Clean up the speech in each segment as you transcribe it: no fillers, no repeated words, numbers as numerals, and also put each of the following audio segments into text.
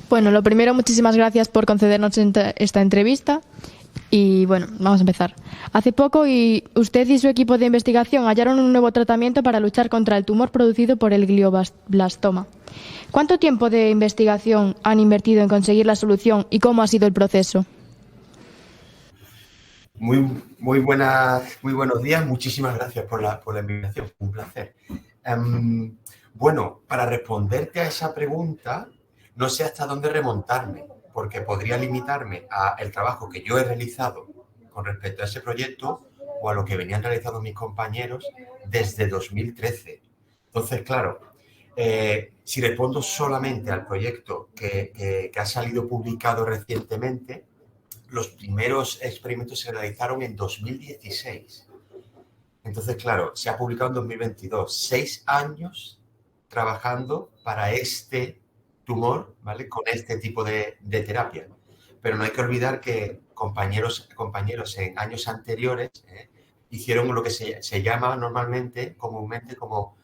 Bueno, lo primero, muchísimas gracias por concedernos esta entrevista. Y bueno, vamos a empezar. Hace poco usted y su equipo de investigación hallaron un nuevo tratamiento para luchar contra el tumor producido por el glioblastoma. ¿Cuánto tiempo de investigación han invertido en conseguir la solución y cómo ha sido el proceso? Muy buenos días. Muchísimas gracias por la invitación. Un placer. Bueno, para responderte a esa pregunta, no sé hasta dónde remontarme, porque podría limitarme al trabajo que yo he realizado con respecto a ese proyecto o a lo que venían realizando mis compañeros desde 2013. Entonces, claro, si respondo solamente al proyecto que ha salido publicado recientemente, los primeros experimentos se realizaron en 2016. Entonces, claro, se ha publicado en 2022. 6 años trabajando para este tumor, ¿vale? Con este tipo de terapia. Pero no hay que olvidar que compañeros en años anteriores hicieron lo que se llama comúnmente como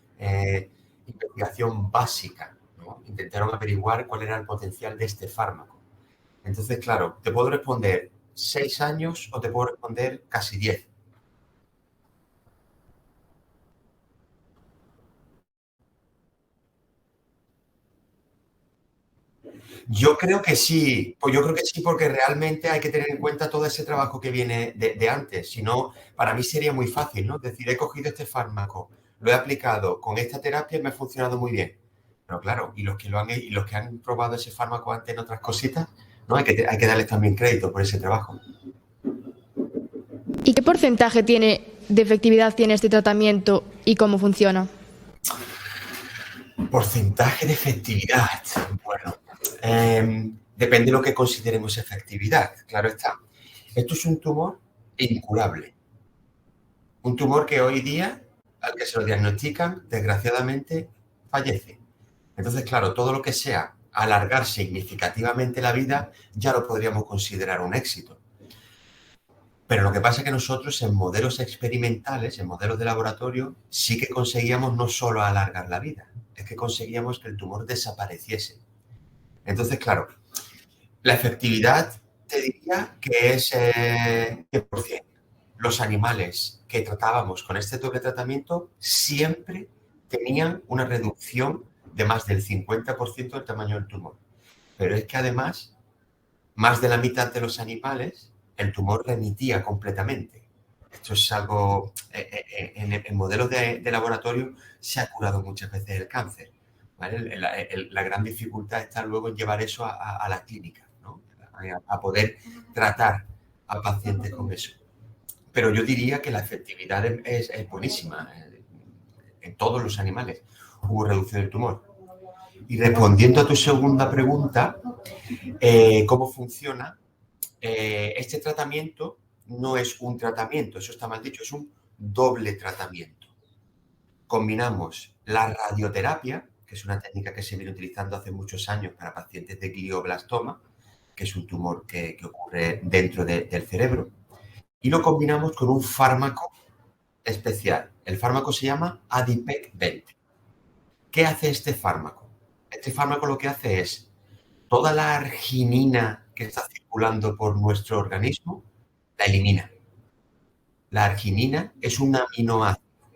investigación básica, ¿no? Intentaron averiguar cuál era el potencial de este fármaco. Entonces, claro, te puedo responder 6 años o te puedo responder casi 10. Yo creo que sí, porque realmente hay que tener en cuenta todo ese trabajo que viene de antes. Si no, para mí sería muy fácil, ¿no? Es decir, he cogido este fármaco, lo he aplicado con esta terapia y me ha funcionado muy bien. Pero claro, y los que han probado ese fármaco antes en otras cositas, ¿no? Hay que darles también crédito por ese trabajo. ¿Y qué porcentaje de efectividad tiene este tratamiento y cómo funciona? Porcentaje de efectividad. Bueno, depende de lo que consideremos efectividad, claro está. Esto es un tumor incurable. Un tumor que hoy día, al que se lo diagnostican, desgraciadamente, fallece. Entonces, claro, todo lo que sea alargar significativamente la vida, ya lo podríamos considerar un éxito. Pero lo que pasa es que nosotros en modelos experimentales, en modelos de laboratorio, sí que conseguíamos no solo alargar la vida, es que conseguíamos que el tumor desapareciese. Entonces, claro, la efectividad te diría que es 100%. Los animales que tratábamos con este doble tratamiento siempre tenían una reducción de más del 50% del tamaño del tumor. Pero es que además, más de la mitad de los animales, el tumor remitía completamente. Esto es algo, en modelos de laboratorio se ha curado muchas veces el cáncer, ¿vale? La gran dificultad está luego en llevar eso a la clínica, ¿no? A poder tratar a pacientes con eso. Pero yo diría que la efectividad es buenísima. En todos los animales hubo reducción del tumor. Y respondiendo a tu segunda pregunta, ¿cómo funciona? Este tratamiento no es un tratamiento, eso está mal dicho, es un doble tratamiento. Combinamos la radioterapia, que es una técnica que se viene utilizando hace muchos años para pacientes de glioblastoma, que es un tumor que ocurre dentro del cerebro, y lo combinamos con un fármaco especial. El fármaco se llama Adipec 20. ¿Qué hace este fármaco? Este fármaco lo que hace es toda la arginina que está circulando por nuestro organismo, la elimina. La arginina es un aminoácido,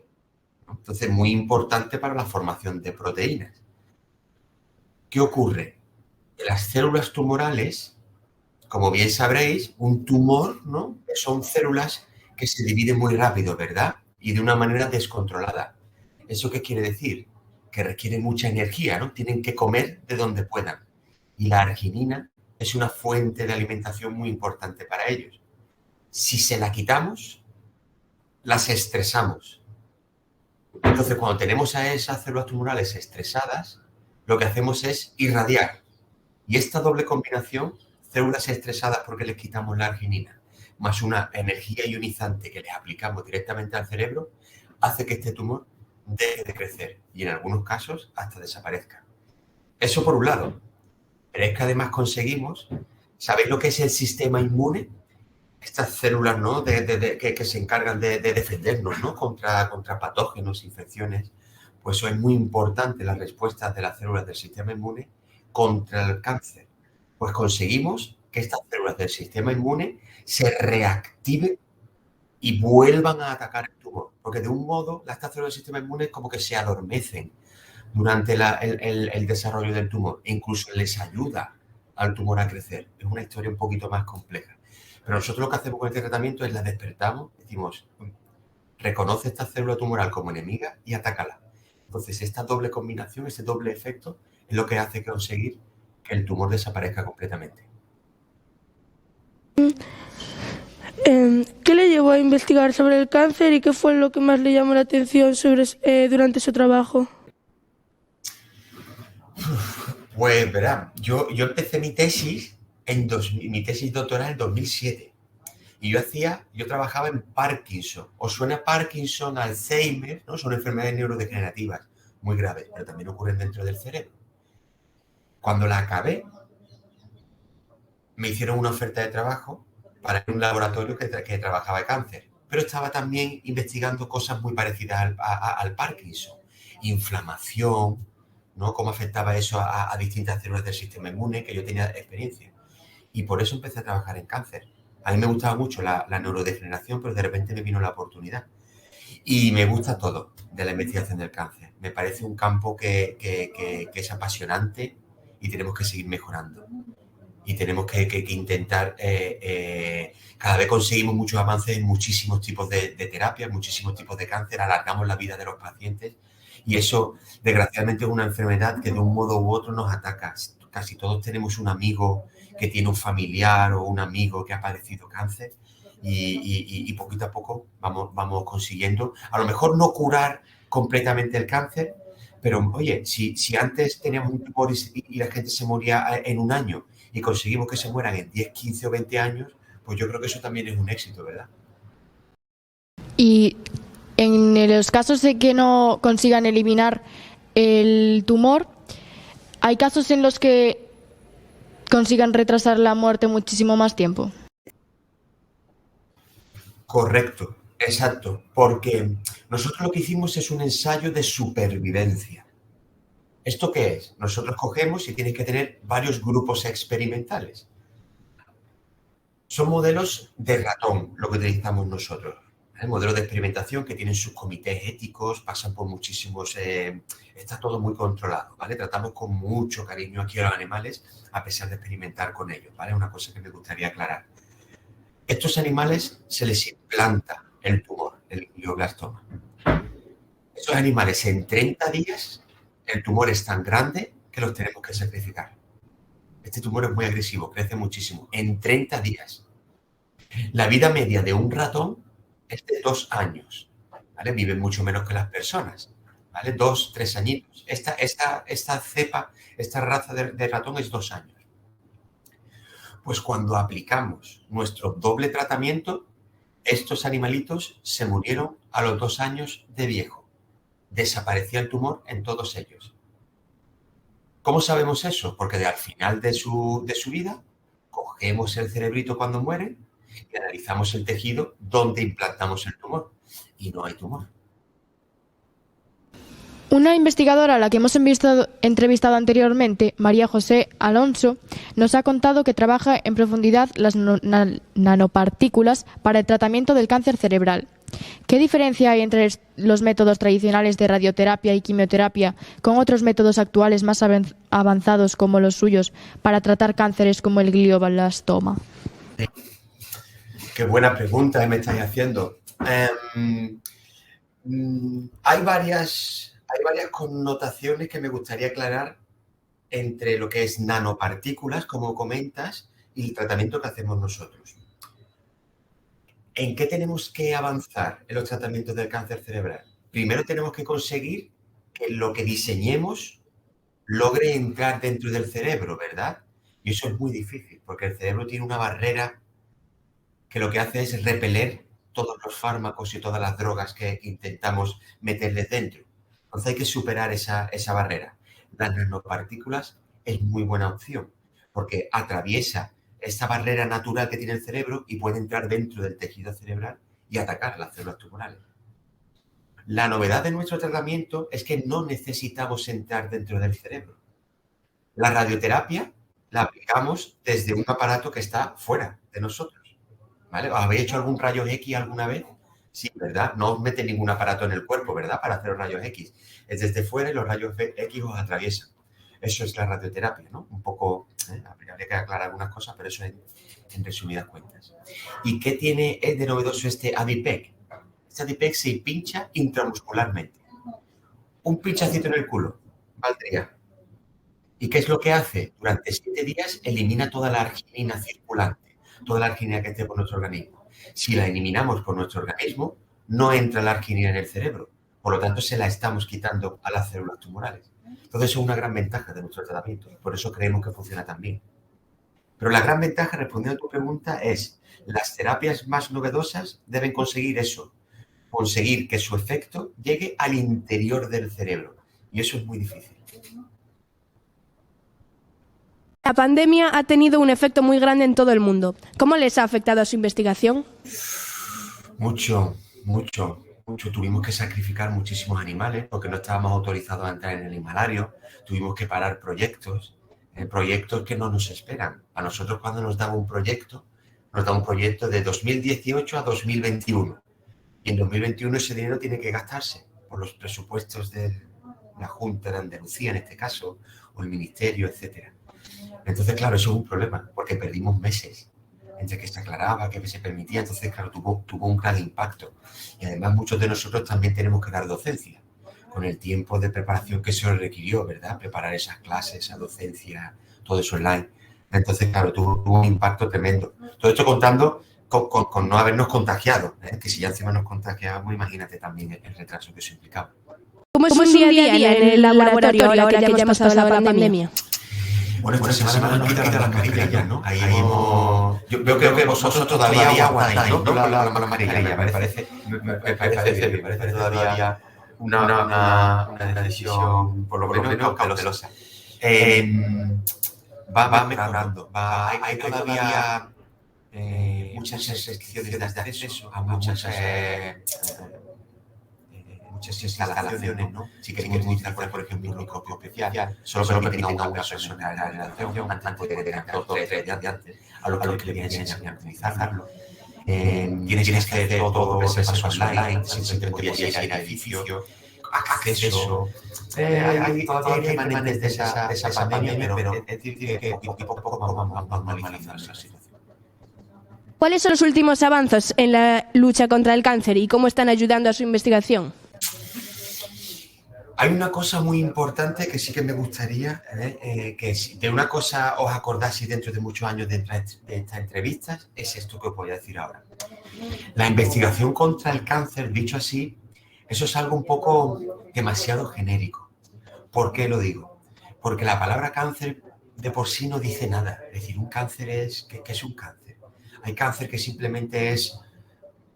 ¿no? Entonces, muy importante para la formación de proteínas. ¿Qué ocurre? En las células tumorales, como bien sabréis, un tumor, ¿no? Son células que se dividen muy rápido, ¿verdad? Y de una manera descontrolada. ¿Eso qué quiere decir? Que requiere mucha energía, ¿no? Tienen que comer de donde puedan. Y la arginina es una fuente de alimentación muy importante para ellos. Si se la quitamos, las estresamos. Entonces, cuando tenemos a esas células tumorales estresadas, lo que hacemos es irradiar. Y esta doble combinación, células estresadas porque les quitamos la arginina, más una energía ionizante que les aplicamos directamente al cerebro, hace que este tumor deje de crecer y en algunos casos hasta desaparezca. Eso por un lado. Pero es que además conseguimos, ¿sabéis lo que es el sistema inmune? Estas células, ¿no? que se encargan de defendernos, ¿no? contra patógenos, infecciones. Pues eso es muy importante, las respuestas de las células del sistema inmune contra el cáncer. Pues conseguimos que estas células del sistema inmune se reactiven y vuelvan a atacar el tumor. Porque de un modo, estas células del sistema inmune como que se adormecen durante el desarrollo del tumor e incluso les ayuda al tumor a crecer. Es una historia un poquito más compleja. Pero nosotros lo que hacemos con este tratamiento es la despertamos, decimos, reconoce esta célula tumoral como enemiga y atácala. Entonces, esta doble combinación, ese doble efecto, es lo que hace conseguir que el tumor desaparezca completamente. ¿Qué le llevó a investigar sobre el cáncer y qué fue lo que más le llamó la atención durante su trabajo? Pues verá, yo empecé mi tesis mi tesis doctoral en 2007 y yo trabajaba en Parkinson. ¿Os suena Parkinson, Alzheimer? ¿No? Son enfermedades neurodegenerativas muy graves, pero también ocurren dentro del cerebro. Cuando la acabé, me hicieron una oferta de trabajo para un laboratorio que trabajaba de cáncer, pero estaba también investigando cosas muy parecidas al Parkinson, inflamación, ¿no? Cómo afectaba eso a distintas células del sistema inmune, que yo tenía experiencia. Y por eso empecé a trabajar en cáncer. A mí me gustaba mucho la neurodegeneración, pero de repente me vino la oportunidad. Y me gusta todo de la investigación del cáncer. Me parece un campo que es apasionante y tenemos que seguir mejorando. Y tenemos que intentar, cada vez conseguimos muchos avances en muchísimos tipos de terapias, muchísimos tipos de cáncer, alargamos la vida de los pacientes y eso, desgraciadamente, es una enfermedad que de un modo u otro nos ataca. Casi todos tenemos un amigo que tiene un familiar o un amigo que ha padecido cáncer y poquito a poco vamos consiguiendo, a lo mejor no curar completamente el cáncer, pero oye, si antes teníamos un tumor y la gente se moría en un año y conseguimos que se mueran en 10, 15 o 20 años, pues yo creo que eso también es un éxito, ¿verdad? Y en los casos de que no consigan eliminar el tumor, ¿hay casos en los que consigan retrasar la muerte muchísimo más tiempo? Correcto, exacto, porque nosotros lo que hicimos es un ensayo de supervivencia. ¿Esto qué es? Nosotros cogemos y tienes que tener varios grupos experimentales. Son modelos de ratón lo que utilizamos nosotros. Modelos de experimentación que tienen sus comités éticos, pasan por muchísimos... está todo muy controlado, ¿vale? Tratamos con mucho cariño aquí a los animales, a pesar de experimentar con ellos, ¿vale? Una cosa que me gustaría aclarar. Estos animales se les implanta el tumor, el glioblastoma. Estos animales en 30 días, el tumor es tan grande que los tenemos que sacrificar. Este tumor es muy agresivo, crece muchísimo. En 30 días. La vida media de un ratón es de 2 años, ¿vale? Viven mucho menos que las personas, ¿vale? 2, 3 añitos. Esta cepa, esta raza de ratón es 2 años. Pues cuando aplicamos nuestro doble tratamiento, estos animalitos se murieron a los 2 años de viejo. Desaparecía el tumor en todos ellos. ¿Cómo sabemos eso? Porque al final de su vida, cogemos el cerebrito cuando mueren y analizamos el tejido donde implantamos el tumor. Y no hay tumor. Una investigadora a la que hemos entrevistado anteriormente, María José Alonso, nos ha contado que trabaja en profundidad las nanopartículas para el tratamiento del cáncer cerebral. ¿Qué diferencia hay entre los métodos tradicionales de radioterapia y quimioterapia con otros métodos actuales más avanzados como los suyos para tratar cánceres como el glioblastoma? Qué buena pregunta me estáis haciendo. Hay varias connotaciones que me gustaría aclarar entre lo que es nanopartículas, como comentas, y el tratamiento que hacemos nosotros. ¿En qué tenemos que avanzar en los tratamientos del cáncer cerebral? Primero tenemos que conseguir que lo que diseñemos logre entrar dentro del cerebro, ¿verdad? Y eso es muy difícil, porque el cerebro tiene una barrera que lo que hace es repeler todos los fármacos y todas las drogas que intentamos meterles dentro. Entonces hay que superar esa barrera. Las nanopartículas es muy buena opción, porque atraviesa esta barrera natural que tiene el cerebro y puede entrar dentro del tejido cerebral y atacar a las células tumorales. La novedad de nuestro tratamiento es que no necesitamos entrar dentro del cerebro. La radioterapia la aplicamos desde un aparato que está fuera de nosotros, ¿vale? ¿Os habéis hecho algún rayo X alguna vez? Sí, ¿verdad? No os mete ningún aparato en el cuerpo, ¿verdad? Para hacer los rayos X. Es desde fuera y los rayos X os atraviesan. Eso es la radioterapia, ¿no? Un poco, habría que aclarar algunas cosas, pero eso en resumidas cuentas. ¿Y qué tiene de novedoso este Adipec? Este Adipec se pincha intramuscularmente. Un pinchacito en el culo, valdría. ¿Y qué es lo que hace? Durante 7 días elimina toda la arginina circulante, toda la arginina que esté por nuestro organismo. Si la eliminamos por nuestro organismo, no entra la arginina en el cerebro. Por lo tanto, se la estamos quitando a las células tumorales. Entonces, es una gran ventaja de nuestro tratamiento. Por eso creemos que funciona tan bien. Pero la gran ventaja, respondiendo a tu pregunta, es las terapias más novedosas deben conseguir eso, conseguir que su efecto llegue al interior del cerebro. Y eso es muy difícil. La pandemia ha tenido un efecto muy grande en todo el mundo. ¿Cómo les ha afectado a su investigación? Mucho. Tuvimos que sacrificar muchísimos animales porque no estábamos autorizados a entrar en el Himalario. Tuvimos que parar proyectos que no nos esperan. A nosotros, cuando nos da un proyecto de 2018 a 2021. Y en 2021 ese dinero tiene que gastarse por los presupuestos de la Junta de Andalucía, en este caso, o el Ministerio, etcétera. Entonces, claro, eso es un problema, porque perdimos meses entre que se aclaraba, que se permitía. Entonces, claro, tuvo un gran impacto. Y además, muchos de nosotros también tenemos que dar docencia, con el tiempo de preparación que se requirió, ¿verdad? Preparar esas clases, esa docencia, todo eso online. Entonces, claro, tuvo un impacto tremendo. Todo esto contando con no habernos contagiado, ¿eh? Que si ya encima nos contagiábamos, imagínate también el retraso que eso implicaba. ¿Cómo es un día a día en el laboratorio ahora que ya hemos pasado la pandemia? Bueno, esta semana nos quitan las mascarillas, ¿no? Ahí hemos... Yo veo que vosotros todavía aguantáis, ¿no? La mascarilla, me parece todavía una decisión, por lo menos cautelosa. Va mejorando. Hay todavía muchas restricciones de acceso a muchas instalaciones, ¿no? Si queréis utilizar, por ejemplo, un microscopio especial, solo permite una persona en la relación antes de tener 2 o 3 días de antes a lo que le voy a enseñar a utilizarlo. Tienes que hacer todo ese paso online, siempre podías ir al edificio, acceso. Hay todavía remanentes de esa pandemia, pero es decir que poco a poco vamos normalizando esa situación. ¿Cuáles son los últimos avances en la lucha contra el cáncer y cómo están ayudando a su investigación? Hay una cosa muy importante que sí que me gustaría, que si de una cosa os acordáis dentro de muchos años de estas entrevistas, es esto que os voy a decir ahora. La investigación contra el cáncer, dicho así, eso es algo un poco demasiado genérico. ¿Por qué lo digo? Porque la palabra cáncer de por sí no dice nada. Es decir, un cáncer ¿qué es un cáncer? Hay cáncer que simplemente es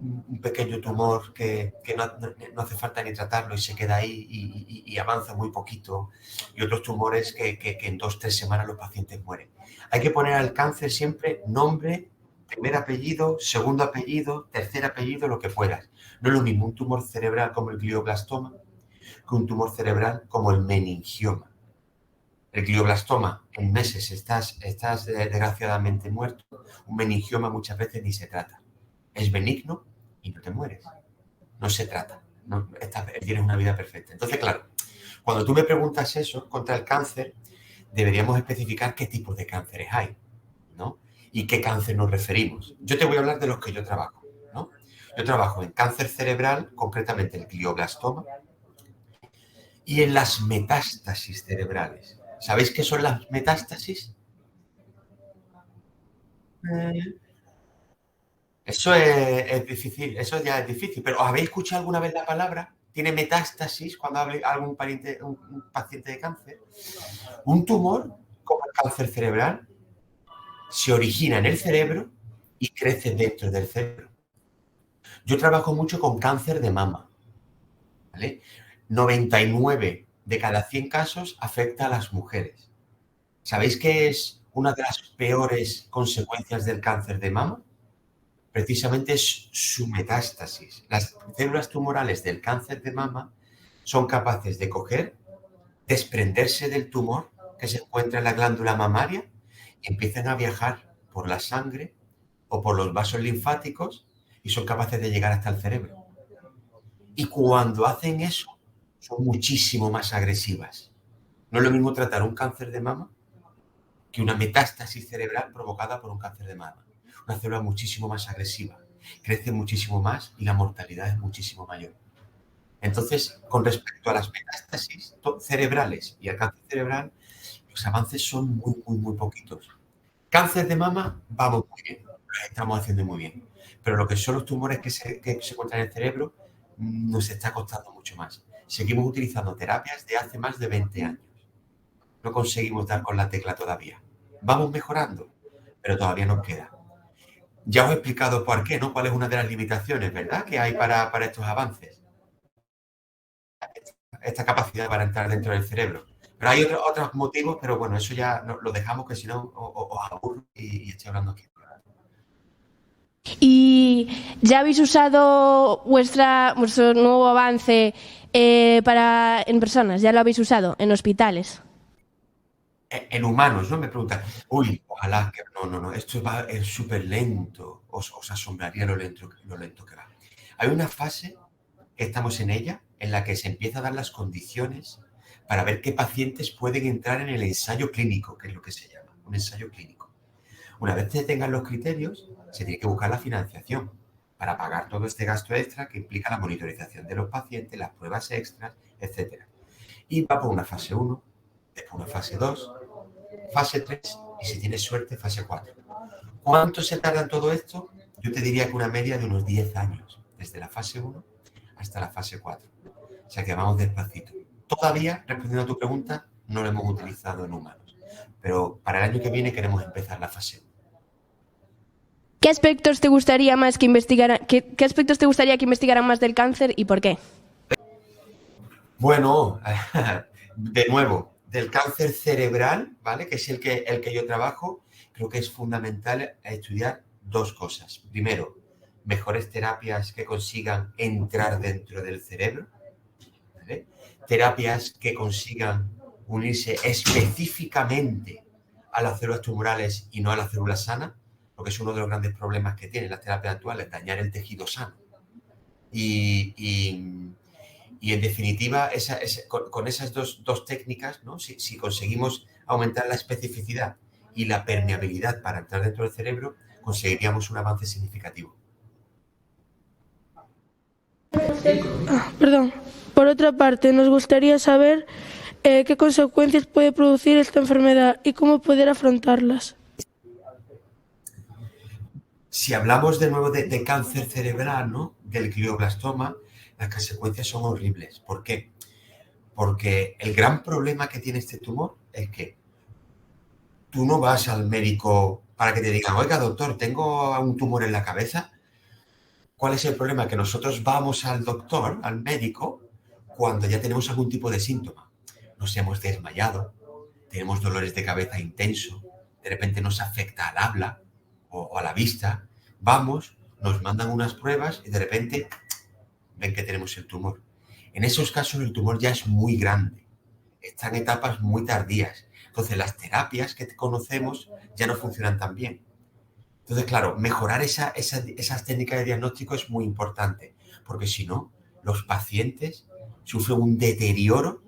un pequeño tumor que no hace falta ni tratarlo y se queda ahí y avanza muy poquito. Y otros tumores que en 2 o 3 semanas los pacientes mueren. Hay que poner al cáncer siempre nombre, primer apellido, segundo apellido, tercer apellido, lo que puedas. No es lo mismo un tumor cerebral como el glioblastoma que un tumor cerebral como el meningioma. El glioblastoma, en meses estás desgraciadamente muerto. Un meningioma muchas veces ni se trata. Es benigno y no te mueres. No se trata. Tienes una vida perfecta. Entonces, claro, cuando tú me preguntas eso contra el cáncer, deberíamos especificar qué tipos de cánceres hay, ¿no? Y qué cáncer nos referimos. Yo te voy a hablar de los que yo trabajo, ¿no? Yo trabajo en cáncer cerebral, concretamente el glioblastoma, y en las metástasis cerebrales. ¿Sabéis qué son las metástasis? Eso es difícil, eso ya es difícil, pero ¿os habéis escuchado alguna vez la palabra? ¿Tiene metástasis cuando hable algún un paciente de cáncer? Un tumor, como el cáncer cerebral, se origina en el cerebro y crece dentro del cerebro. Yo trabajo mucho con cáncer de mama, ¿vale? 99 de cada 100 casos afecta a las mujeres. ¿Sabéis qué es una de las peores consecuencias del cáncer de mama? Precisamente es su metástasis. Las células tumorales del cáncer de mama son capaces de desprenderse del tumor que se encuentra en la glándula mamaria empiezan a viajar por la sangre o por los vasos linfáticos y son capaces de llegar hasta el cerebro. Y cuando hacen eso, son muchísimo más agresivas. No es lo mismo tratar un cáncer de mama que una metástasis cerebral provocada por un cáncer de mama. Una célula muchísimo más agresiva, crece muchísimo más y la mortalidad es muchísimo mayor. Entonces, con respecto a las metástasis cerebrales y al cáncer cerebral, los avances son muy poquitos. Cáncer de mama, vamos muy bien, lo estamos haciendo muy bien. Pero lo que son los tumores que se encuentran en el cerebro, nos está costando mucho más. Seguimos utilizando terapias de hace más de 20 años. No conseguimos dar con la tecla todavía. Vamos mejorando, pero todavía nos queda. Ya os he explicado por qué, ¿no? Cuál es una de las limitaciones, ¿verdad?, que hay para estos avances. Esta capacidad para entrar dentro del cerebro. Pero hay otros motivos, pero bueno, eso ya lo dejamos, que si no os aburro y estoy hablando aquí. ¿Y ya habéis usado vuestro nuevo avance en personas? ¿Ya lo habéis usado en hospitales? En humanos, ¿no? Me preguntan, uy, ojalá que... No, esto es súper lento, os asombraría lo lento que va. Hay una fase que estamos en ella, en la que se empieza a dar las condiciones para ver qué pacientes pueden entrar en el ensayo clínico, que es lo que se llama, un ensayo clínico. Una vez que se tengan los criterios, se tiene que buscar la financiación para pagar todo este gasto extra que implica la monitorización de los pacientes, las pruebas extras, etc. Y va por una fase 1, después una fase 2, fase 3 y, si tienes suerte, fase 4. ¿Cuánto se tarda en todo esto? Yo te diría que una media de unos 10 años, desde la fase 1 hasta la fase 4. O sea que vamos despacito. Todavía, respondiendo a tu pregunta, no lo hemos utilizado en humanos, pero para el año que viene queremos empezar la fase 1. ¿Qué aspectos te gustaría más que investigaran? ¿Qué aspectos te gustaría que investigaran más del cáncer y por qué? Bueno, de nuevo, del cáncer cerebral, ¿vale?, que es el que yo trabajo, creo que es fundamental estudiar dos cosas. Primero, mejores terapias que consigan entrar dentro del cerebro, ¿vale? Terapias que consigan unirse específicamente a las células tumorales y no a las células sanas, porque es uno de los grandes problemas que tienen las terapias actuales, dañar el tejido sano. Y en definitiva, con esas dos técnicas, ¿no?, si conseguimos aumentar la especificidad y la permeabilidad para entrar dentro del cerebro, conseguiríamos un avance significativo. Perdón. Por otra parte, nos gustaría saber qué consecuencias puede producir esta enfermedad y cómo poder afrontarlas. Si hablamos de nuevo de cáncer cerebral, ¿no?, del glioblastoma, las consecuencias son horribles. ¿Por qué? Porque el gran problema que tiene este tumor es que tú no vas al médico para que te digan, oiga, doctor, tengo un tumor en la cabeza. ¿Cuál es el problema? Que nosotros vamos al doctor, al médico, cuando ya tenemos algún tipo de síntoma. Nos hemos desmayado, tenemos dolores de cabeza intensos, de repente nos afecta al habla o a la vista. Vamos, nos mandan unas pruebas y de repente ven que tenemos el tumor. En esos casos el tumor ya es muy grande, está en etapas muy tardías. Entonces las terapias que conocemos ya no funcionan tan bien. Entonces, claro, mejorar esas técnicas de diagnóstico es muy importante, porque si no, los pacientes sufren un deterioro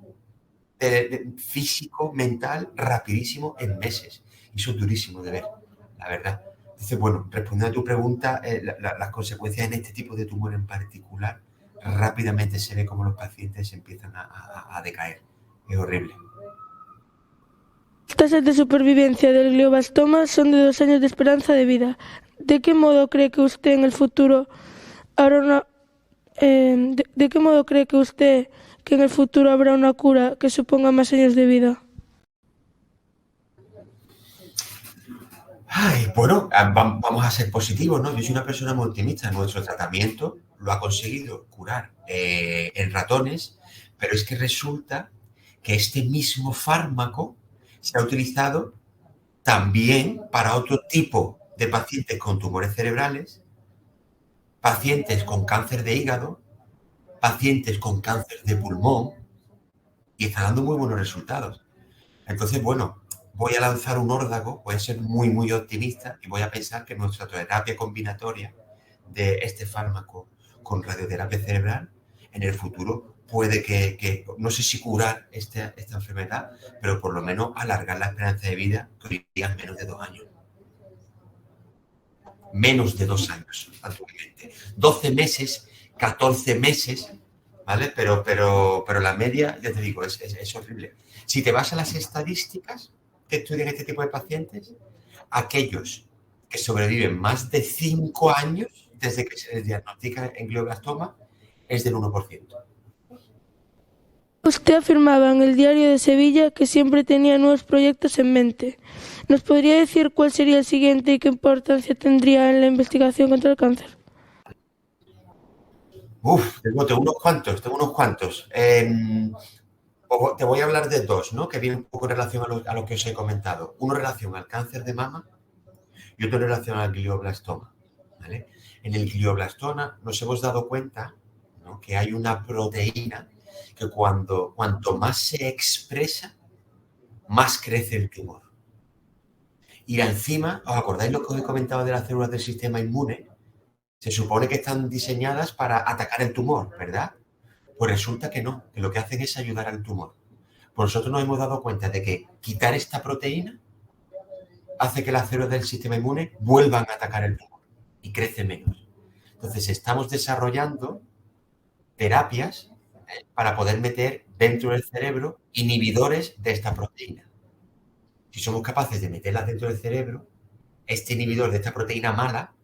físico, mental, rapidísimo en meses. Y eso es durísimo de ver, la verdad. Entonces, bueno, respondiendo a tu pregunta, las consecuencias en este tipo de tumor en particular, rápidamente se ve cómo los pacientes empiezan a decaer. Es horrible. Las tasas de supervivencia del glioblastoma son de 2 años de esperanza de vida. ¿De qué modo cree que usted en el futuro habrá una ¿de qué modo cree que usted que en el futuro habrá una cura que suponga más años de vida? Bueno, vamos a ser positivos, ¿no? Yo soy una persona muy optimista. Nuestro tratamiento lo ha conseguido curar en ratones, pero es que resulta que este mismo fármaco se ha utilizado también para otro tipo de pacientes con tumores cerebrales, pacientes con cáncer de hígado, pacientes con cáncer de pulmón, y está dando muy buenos resultados. Entonces, bueno, voy a lanzar un órdago, voy a ser muy, muy optimista y voy a pensar que nuestra terapia combinatoria de este fármaco con radioterapia cerebral en el futuro puede que no sé si curar esta enfermedad, pero por lo menos alargar la esperanza de vida, que hoy día es menos de 2 años. Menos de 2 años, actualmente. 12 meses, 14 meses, ¿vale? Pero la media, ya te digo, es horrible. Si te vas a las estadísticas que estudian este tipo de pacientes, aquellos que sobreviven más de 5 años desde que se les diagnostica en glioblastoma es del 1%. Usted afirmaba en el Diario de Sevilla que siempre tenía nuevos proyectos en mente. ¿Nos podría decir cuál sería el siguiente y qué importancia tendría en la investigación contra el cáncer? Tengo unos cuantos. Te voy a hablar de 2, ¿no? Que vienen un poco en relación a lo que os he comentado. Uno en relación al cáncer de mama y otro en relación al glioblastoma, ¿vale? En el glioblastoma nos hemos dado cuenta, ¿no?, que hay una proteína que cuanto más se expresa, más crece el tumor. Y encima, ¿os acordáis lo que os he comentado de las células del sistema inmune? Se supone que están diseñadas para atacar el tumor, ¿verdad? Pues resulta que no, que lo que hacen es ayudar al tumor. Pues nosotros nos hemos dado cuenta de que quitar esta proteína hace que las células del sistema inmune vuelvan a atacar el tumor y crece menos. Entonces, estamos desarrollando terapias para poder meter dentro del cerebro inhibidores de esta proteína. Si somos capaces de meterlas dentro del cerebro, este inhibidor de esta proteína mala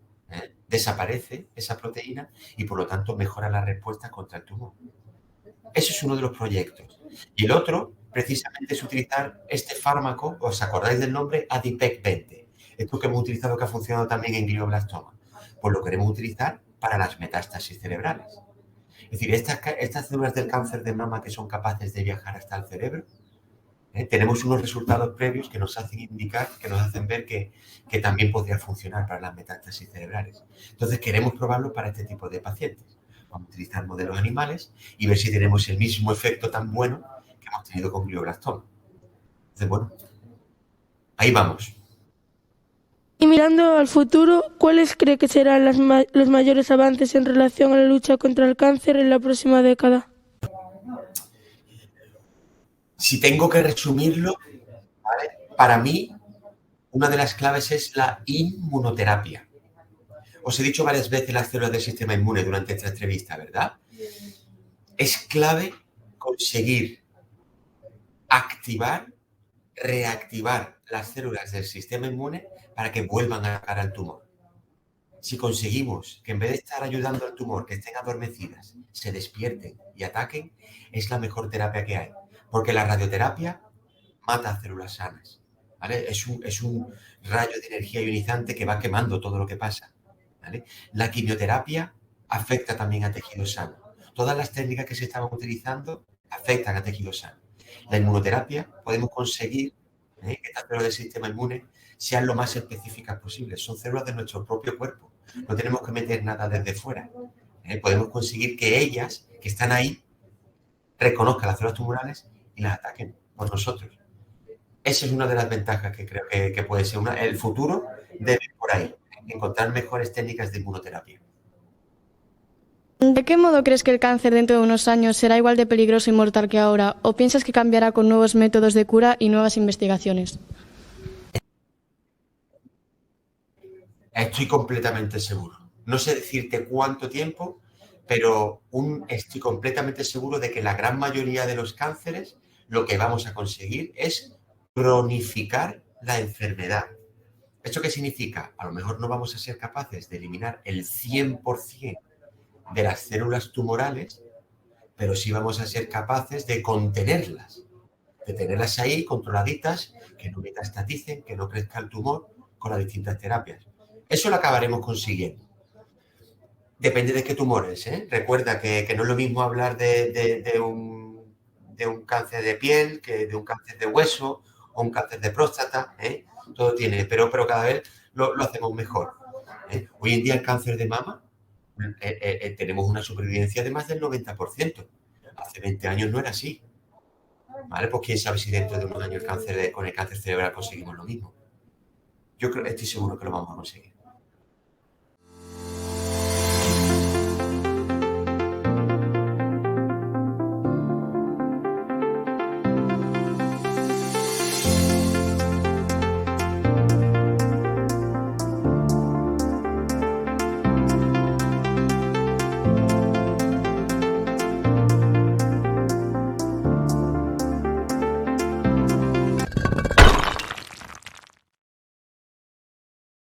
desaparece esa proteína y por lo tanto mejora la respuesta contra el tumor. Ese es uno de los proyectos. Y el otro, precisamente, es utilizar este fármaco, ¿os acordáis del nombre? Adipec-20. Esto que hemos utilizado, que ha funcionado también en glioblastoma. Pues lo queremos utilizar para las metástasis cerebrales. Es decir, estas células del cáncer de mama que son capaces de viajar hasta el cerebro, tenemos unos resultados previos que nos hacen indicar, que nos hacen ver que también podría funcionar para las metástasis cerebrales. Entonces, queremos probarlo para este tipo de pacientes. Vamos a utilizar modelos animales y ver si tenemos el mismo efecto tan bueno que hemos tenido con glioblastoma. Entonces, bueno, ahí vamos. Y mirando al futuro, ¿cuáles cree que serán los mayores avances en relación a la lucha contra el cáncer en la próxima década? Si tengo que resumirlo, ¿vale?, para mí, una de las claves es la inmunoterapia. Os he dicho varias veces las células del sistema inmune durante esta entrevista, ¿verdad? Es clave conseguir activar, reactivar las células del sistema inmune para que vuelvan a atacar al tumor. Si conseguimos que en vez de estar ayudando al tumor, que estén adormecidas, se despierten y ataquen, es la mejor terapia que hay. Porque la radioterapia mata a células sanas, ¿vale? Es un rayo de energía ionizante que va quemando todo lo que pasa, ¿vale? La quimioterapia afecta también a tejido sano. Todas las técnicas que se estaban utilizando afectan a tejido sano. La inmunoterapia podemos conseguir que estas células del sistema inmune sean lo más específicas posible. Son células de nuestro propio cuerpo. No tenemos que meter nada desde fuera. Podemos conseguir que ellas, que están ahí, reconozcan las células tumorales y las ataquen por nosotros. Esa es una de las ventajas que creo que puede ser. El futuro debe ir por ahí, encontrar mejores técnicas de inmunoterapia. ¿De qué modo crees que el cáncer dentro de unos años será igual de peligroso y mortal que ahora? ¿O piensas que cambiará con nuevos métodos de cura y nuevas investigaciones? Estoy completamente seguro. No sé decirte cuánto tiempo, pero estoy completamente seguro de que la gran mayoría de los cánceres lo que vamos a conseguir es cronificar la enfermedad. ¿Esto qué significa? A lo mejor no vamos a ser capaces de eliminar el 100% de las células tumorales, pero sí vamos a ser capaces de contenerlas, de tenerlas ahí controladitas, que no metastaticen, que no crezca el tumor con las distintas terapias. Eso lo acabaremos consiguiendo. Depende de qué tumores, ¿eh? Recuerda que no es lo mismo hablar de un cáncer de piel que de un cáncer de hueso o un cáncer de próstata, ¿eh? Todo tiene, pero cada vez lo hacemos mejor, ¿eh? Hoy en día el cáncer de mama tenemos una supervivencia de más del 90%. Hace 20 años no era así. ¿vale? Pues quién sabe si dentro de unos años con el cáncer cerebral conseguimos lo mismo. Yo estoy seguro que lo vamos a conseguir.